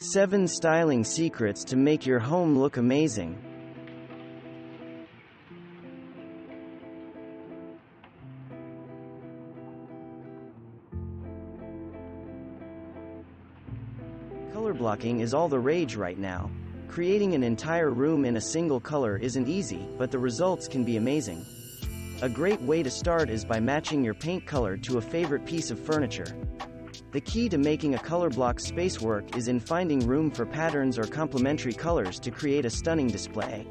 7 styling secrets to make your home look amazing. Color blocking is all the rage right now. Creating an entire room in a single color isn't easy, but the results can be amazing. A great way to start is by matching your paint color to a favorite piece of furniture. The key to making a color block space work is in finding room for patterns or complementary colors to create a stunning display.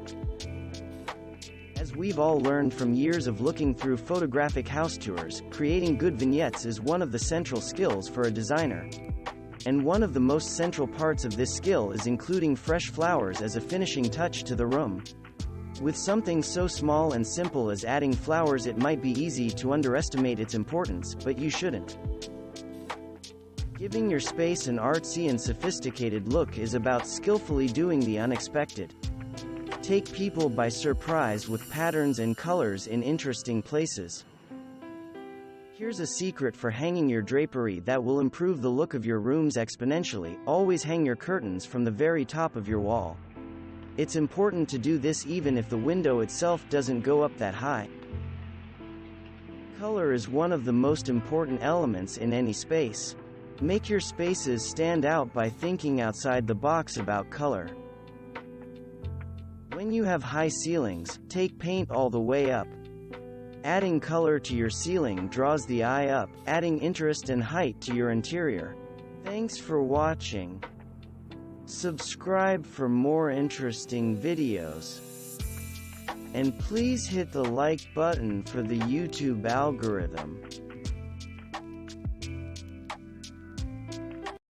As we've all learned from years of looking through photographic house tours, creating good vignettes is one of the central skills for a designer. And one of the most central parts of this skill is including fresh flowers as a finishing touch to the room. With something so small and simple as adding flowers, it might be easy to underestimate its importance, but you shouldn't. Giving your space an artsy and sophisticated look is about skillfully doing the unexpected. Take people by surprise with patterns and colors in interesting places. Here's a secret for hanging your drapery that will improve the look of your rooms exponentially. Always hang your curtains from the very top of your wall. It's important to do this even if the window itself doesn't go up that high. Color is one of the most important elements in any space. Make your spaces stand out by thinking outside the box about color. When you have high ceilings, take paint all the way up. Adding color to your ceiling draws the eye up, adding interest and height to your interior. Thanks for watching. Subscribe for more interesting videos. And please hit the like button for the YouTube algorithm.